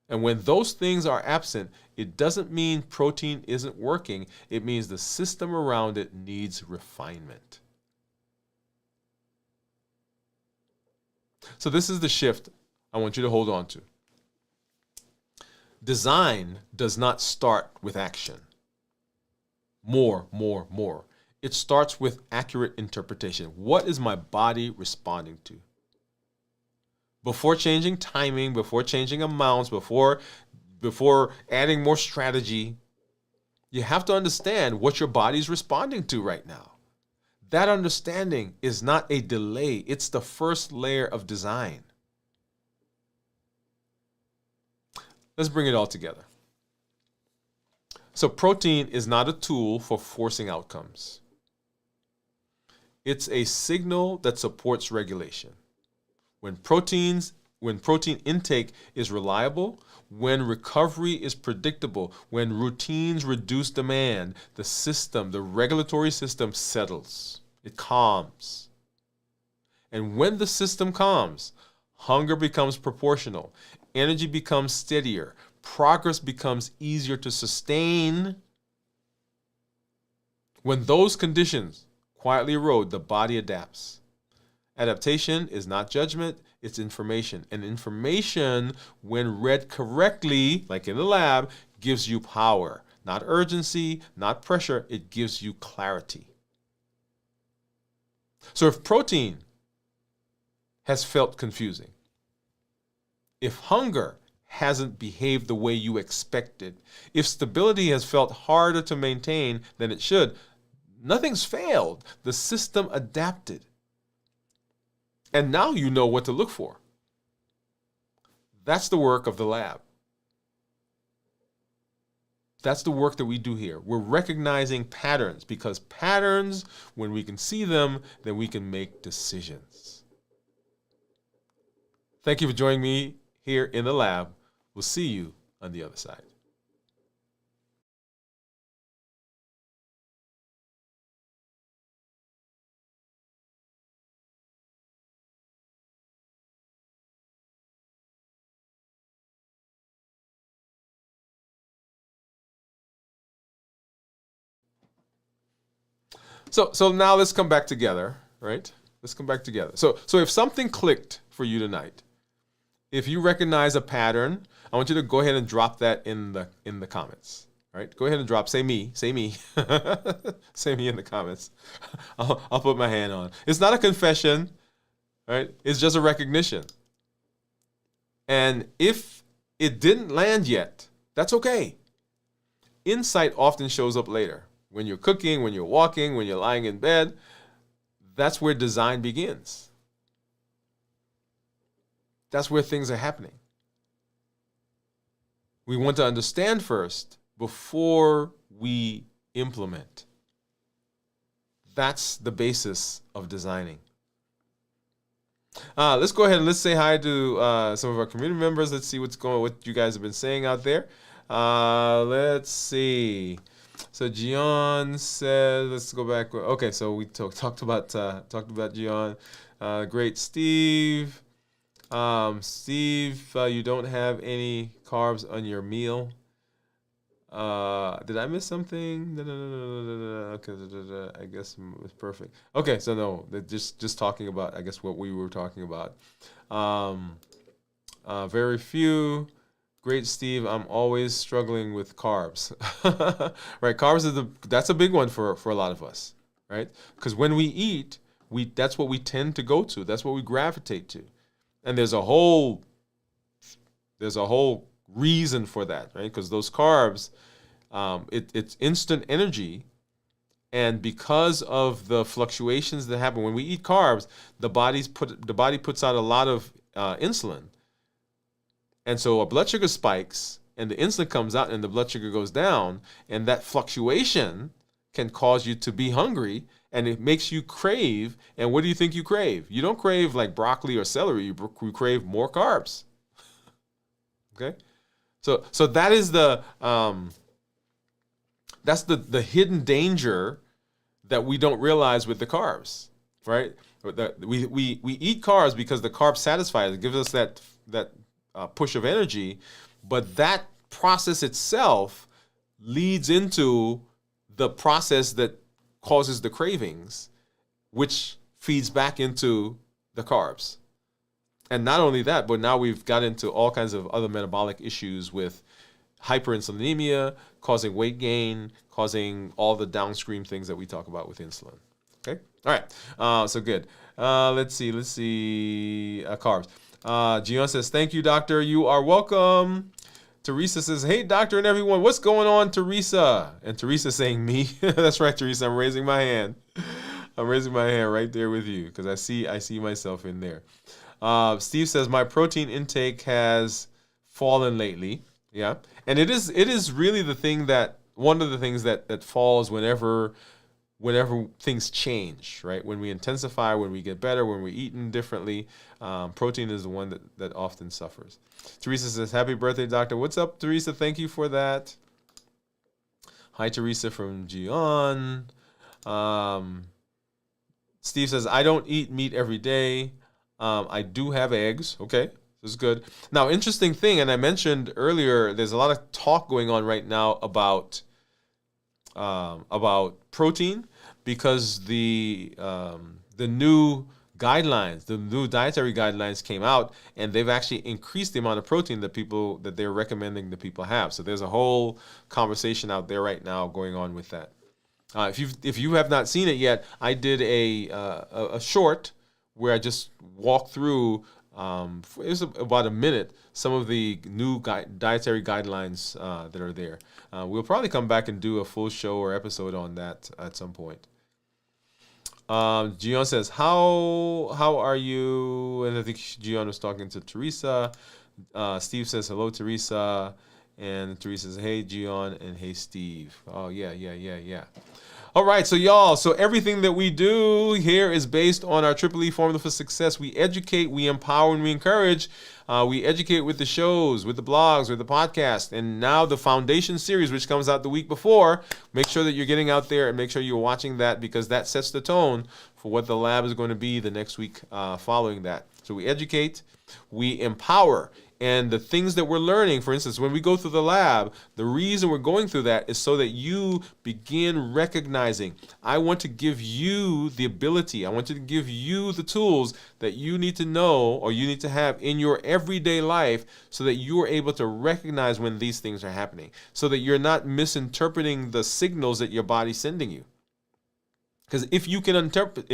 Speaker 1: And when those things are absent, it doesn't mean protein isn't working. It means the system around it needs refinement. So this is the shift I want you to hold on to. Design does not start with action. More. It starts with accurate interpretation. What is my body responding to? Before changing timing, before changing amounts, before adding more strategy, you have to understand what your body's responding to right now. That understanding is not a delay. It's the first layer of design. Let's bring it all together. So protein is not a tool for forcing outcomes. It's a signal that supports regulation. When proteins when protein intake is reliable, when recovery is predictable, when routines reduce demand, the system, the regulatory system settles. It calms. And when the system calms, hunger becomes proportional, energy becomes steadier, progress becomes easier to sustain. When those conditions quietly erode, the body adapts. Adaptation is not judgment, it's information. And information, when read correctly, like in the lab, gives you power. Not urgency, not pressure, it gives you clarity. So if protein has felt confusing, if hunger hasn't behaved the way you expected, if stability has felt harder to maintain than it should, nothing's failed. The system adapted. And now you know what to look for. That's the work of the lab. That's the work that we do here. We're recognizing patterns, because patterns, when we can see them, then we can make decisions. Thank you for joining me here in the lab. We'll see you on the other side. So now let's come back together, right? Let's come back together. So if something clicked for you tonight, if you recognize a pattern, I want you to go ahead and drop that in the comments. Right? Go ahead and drop. Say me. Say me. Say me in the comments. I'll put my hand on. It's not a confession, right? It's just a recognition. And if it didn't land yet, that's okay. Insight often shows up later. When you're cooking, when you're walking, when you're lying in bed, that's where design begins. That's where things are happening. We want to understand first before we implement. That's the basis of designing. Let's go ahead and let's say hi to some of our community members. Let's see what you guys have been saying out there. Let's see. So Gian said, let's go back. Okay, so we talked about Gian. Great, Steve. Steve, you don't have any carbs on your meal. Did I miss something? Okay, I guess it was perfect. Okay, so no, just talking about, I guess, what we were talking about. Very few. Great, Steve. I'm always struggling with carbs. Right, carbs that's a big one for a lot of us, right? Because when we eat, that's what we tend to go to. That's what we gravitate to, and there's a whole reason for that, right? Because those carbs, it's instant energy, and because of the fluctuations that happen when we eat carbs, the body puts out a lot of insulin. And so our blood sugar spikes, and the insulin comes out, and the blood sugar goes down, and that fluctuation can cause you to be hungry, and it makes you crave. And what do you think you crave? You don't crave like broccoli or celery. You crave more carbs. Okay, so that is that's the hidden danger that we don't realize with the carbs, right? We eat carbs because the carbs satisfy us. It gives us that push of energy, but that process itself leads into the process that causes the cravings, which feeds back into the carbs. And not only that, but now we've got into all kinds of other metabolic issues with hyperinsulinemia, causing weight gain, causing all the downstream things that we talk about with insulin. Okay? All right. So good. Let's see. Carbs. Gian says, thank you, doctor. You are welcome. Teresa says, hey, doctor and everyone, what's going on, Teresa? And Teresa saying me. That's right, Teresa. I'm raising my hand. I'm raising my hand right there with you because I see myself in there. Steve says, my protein intake has fallen lately. Yeah. And it is really one of the things that falls whenever whenever things change, right? When we intensify, when we get better, when we're eating differently, protein is the one that often suffers. Teresa says, happy birthday, doctor. What's up, Teresa? Thank you for that. Hi, Teresa from Gion. Steve says, I don't eat meat every day. I do have eggs. Okay, this is good. Now, interesting thing, and I mentioned earlier, there's a lot of talk going on right now about protein, because the new guidelines, the new dietary guidelines came out, and they've actually increased the amount of protein that they're recommending that people have. So there's a whole conversation out there right now going on with that. If you have not seen it yet, I did a short where I just walked through. It was about a minute. Some of the new dietary guidelines that are there. We'll probably come back and do a full show or episode on that at some point. Gion says, how are you? And I think Gion was talking to Teresa. Steve says, hello, Teresa. And Teresa says, hey, Gion, and hey, Steve. Oh, yeah. All right, so y'all, everything that we do here is based on our Triple E formula for success. We educate, we empower, and we encourage. We educate with the shows, with the blogs, with the podcast, and now the Foundation series, which comes out the week before. Make sure that you're getting out there and make sure you're watching that, because that sets the tone for what the lab is going to be the next week following that. So we educate, we empower. And the things that we're learning, for instance, when we go through the lab, the reason we're going through that is so that you begin recognizing, I want to give you the ability, I want to give you the tools that you need to know or you need to have in your everyday life, so that you are able to recognize when these things are happening, so that you're not misinterpreting the signals that your body's sending you. Because if you can interpret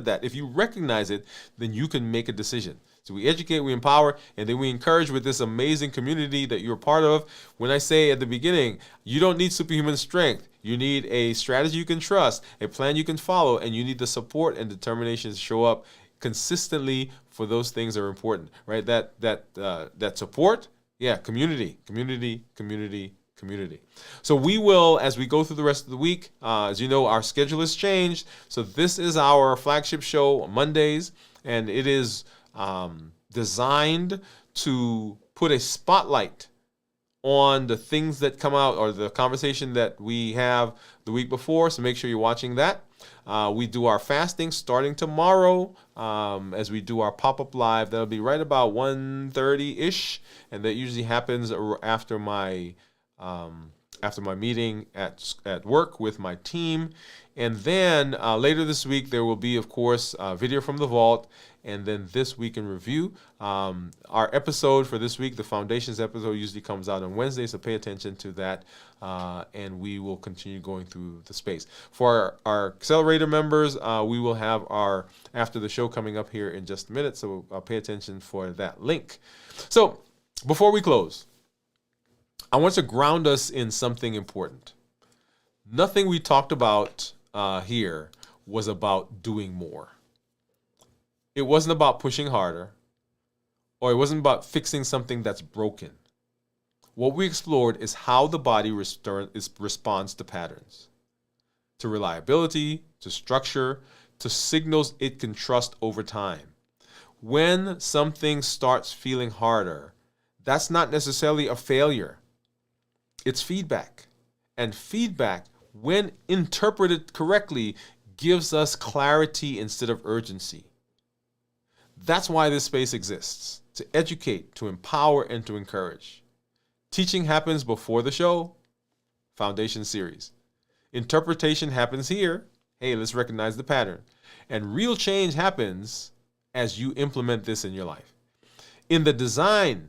Speaker 1: that, if you recognize it, then you can make a decision. So we educate, we empower, and then we encourage with this amazing community that you're part of. When I say at the beginning, you don't need superhuman strength. You need a strategy you can trust, a plan you can follow, and you need the support and determination to show up consistently for those things that are important, right? That support, community. So we will, as we go through the rest of the week, as you know, our schedule has changed. So this is our flagship show on Mondays, and it is designed to put a spotlight on the things that come out, or the conversation that we have the week before. So make sure you're watching that. We do our fasting starting tomorrow, as we do our pop-up live. That'll be right about 1:30-ish, and that usually happens after my meeting at work with my team. And then later this week, there will be, of course, video from the vault, and then This Week in Review. Our episode for this week, the Foundations episode, usually comes out on Wednesday, so pay attention to that, and we will continue going through the space. For our Accelerator members, we will have our After the Show coming up here in just a minute, so pay attention for that link. So before we close, I want to ground us in something important. Nothing we talked about here was about doing more. It wasn't about pushing harder, or it wasn't about fixing something that's broken. What we explored is how the body responds to patterns, to reliability, to structure, to signals it can trust over time. When something starts feeling harder, that's not necessarily a failure. It's feedback. And feedback, when interpreted correctly, gives us clarity instead of urgency. That's why this space exists, to educate, to empower, and to encourage. Teaching happens before the show, Foundation series. Interpretation happens here. Hey, let's recognize the pattern. And real change happens as you implement this in your life. In the design,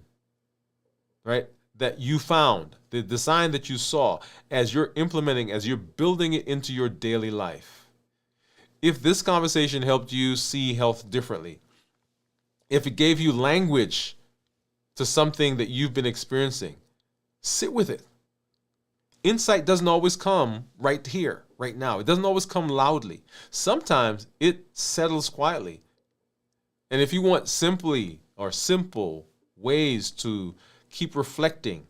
Speaker 1: right, that you found, the design that you saw, as you're implementing, as you're building it into your daily life. If this conversation helped you see health differently, if it gave you language to something that you've been experiencing, sit with it. Insight doesn't always come right here, right now. It doesn't always come loudly. Sometimes it settles quietly. And if you want simple ways to keep reflecting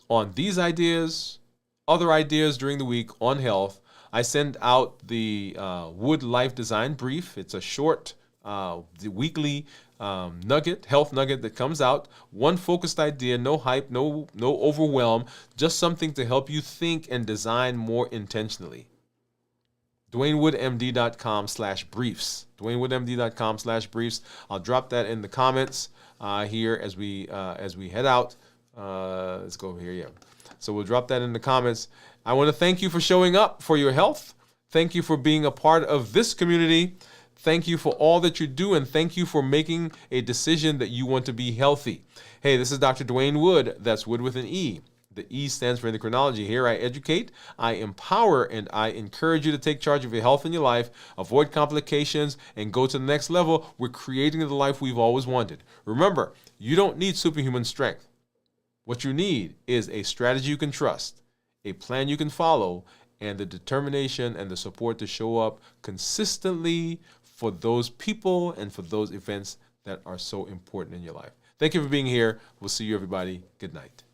Speaker 1: on these ideas, other ideas during the week on health, I send out the Woode Life Design Brief. It's a short the weekly health nugget that comes out. One focused idea, no hype, no overwhelm, just something to help you think and design more intentionally. DwainWoodeMD.com/briefs. DwainWoodeMD.com/briefs. I'll drop that in the comments here as we head out. Let's go over here. Yeah. So we'll drop that in the comments. I want to thank you for showing up for your health. Thank you for being a part of this community. Thank you for all that you do, and thank you for making a decision that you want to be healthy. Hey, this is Dr. Dwain Woode. That's Woode with an E. The E stands for endocrinology. Here I educate, I empower, and I encourage you to take charge of your health and your life, avoid complications, and go to the next level. We're creating the life we've always wanted. Remember, you don't need superhuman strength. What you need is a strategy you can trust, a plan you can follow, and the determination and the support to show up consistently for those people and for those events that are so important in your life. Thank you for being here. We'll see you, everybody. Good night.